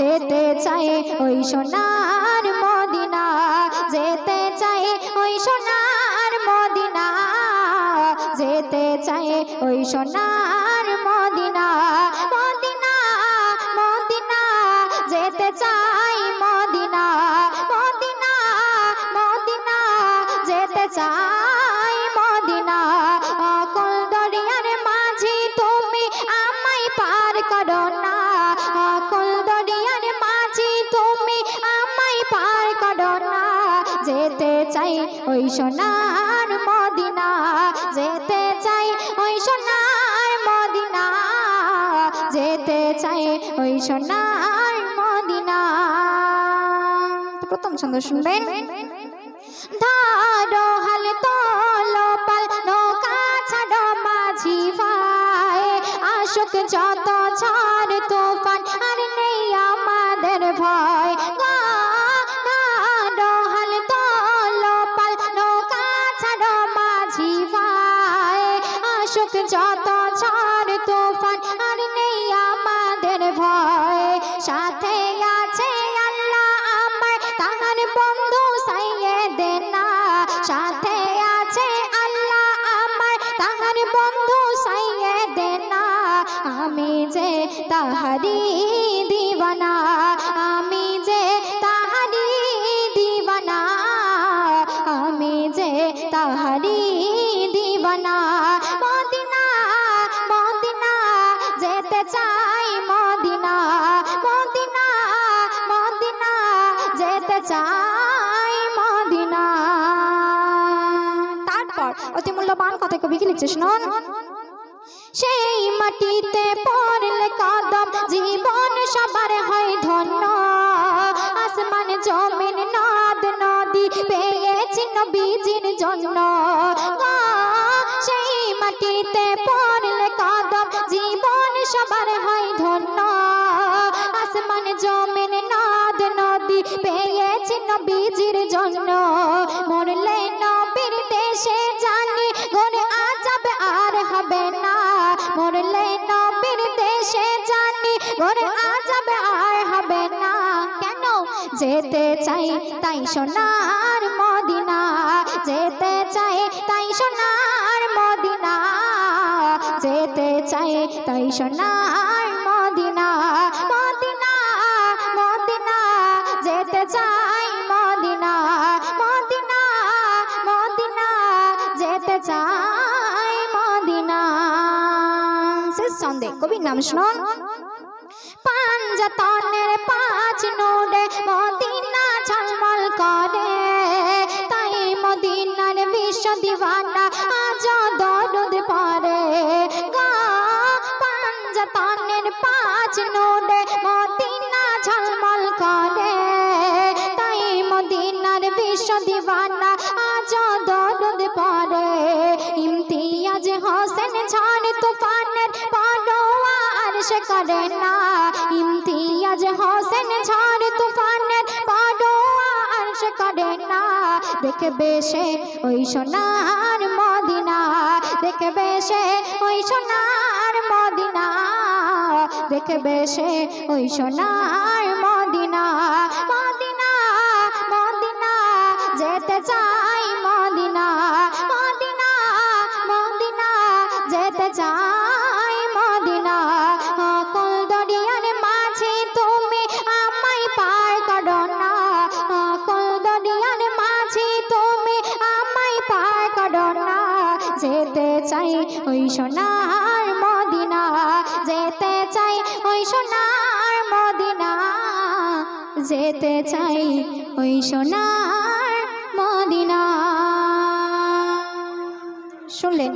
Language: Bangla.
যেতে চাই ওই সোনার মদিনা, যেতে চাই ওই সোনার মদিনা, যেতে চাই ওই সোনার মদিনা, মদিনা মদিনা যেতে চাই মদিনা, মদিনা মদিনা যেতে চাই মদিনা। অকল দরিয়ার মাঝি তুমি আমায় পার করো না, অকল দরিয়ার মাঝি তুমি আমায় পার করো না, যেতে চাই ওই সোনার মদিনা, যেতে চাই ওই সোনার মদিনা, যেতে চাই ওই সোনার মদিনা। প্রথম ছন্দ শুনবেন। ধারো হাল তোলো পাল নৌকা ছাড়ো মাঝি ভাই, আশুক যত ঝড় তুফান আর নেই আমাদের ভয়। ধারো হাল তোলো পাল নৌকা ছাড়ো মাঝি ভাই, আশুক যত ঝড় তুফান আর নেই আমাদের ভয়। সাথে আছে আল্লাহ আমার তাহার বন্ধু সাইয়েদেনা, সাথে আছে আল্লাহ আমার তাহার বন্ধু সাইয়েদেনা, আমি যে তাহারি দিওয়ানা, আমি যে তাহারি দিওয়ানা, আমি যে তাহারি দিওয়ানা। মদিনা মদিনা যেতে চাই মদিনা, মদিনা মদিনা যেতে চাই মদিনা। তারপর অতি মূল্যবান কথা কবি কি লিখছে শুনুন। সেই মাটিতে পড়লে কদম জীবন সবার হয় ধন্য, আসমান জমিন নদ নদী পেয়েছি নবীজির জন্য। সেই মাটিতে পড়লে কদম জীবন সবার হয় ধন্য, আসমান জমিন নদ নদী পেয়েছি নবীজির জন্য। মরলে নবীর দেশে জানি ঘরে আযাব আর হবে না, মরলে নবীর দেশে জানি ঘরে আযাব আর হবে না। কেন? যেতে চাই তাই সোনার মদিনা, যেতে চাই তাই সোনার মদিনা, যেতে চাই তাই সোনার মদিনা। মদিনা মদিনা যেতে চাই মদিনা, মদিনা মদিনা যেতে চাই মদিনা। শেষ ছন্দে কবির নাম শুনুন। পাঞ্জাতনের পাঁচ নোডে মদিনা ঝলমল করে, তাই মদিনার বিশ্ব দিওয়ানা আজ দরুদ পড়ে। পাঞ্জাতনের পাঁচ নোডে মদিনা ঝলমল করে, তাই মদিনার বিশ্ব দিওয়ানা আজ দরুদ পড়ে। ইমতিয়াজ হোসেন ঝড় তুফানের পরোয়া আরশ করে না, ইমতিয়াজ হোসেন ঝড় তুফানের পরোয়া আরশ করে না। দেখবে সে ওই সোনার মদিনা, দেখবে সে ওই সোনার মদিনা, দেখবে সে ওই সোনার মদিনা। মদিনা মদিনা যেতে চাই মদিনা, মদিনা মদিনা যেতে চাই মদিনা। অকল দরিয়ার মাঝে তুমি আমায় পার করো না, অকল দরিয়ার মাঝে তুমি আমায় পার করো না, যেতে চাই ওই সোনার মদিনা, যেতে চাই ওই সোনার মদিনা, যেতে চাই ওই সোনার মদিনা।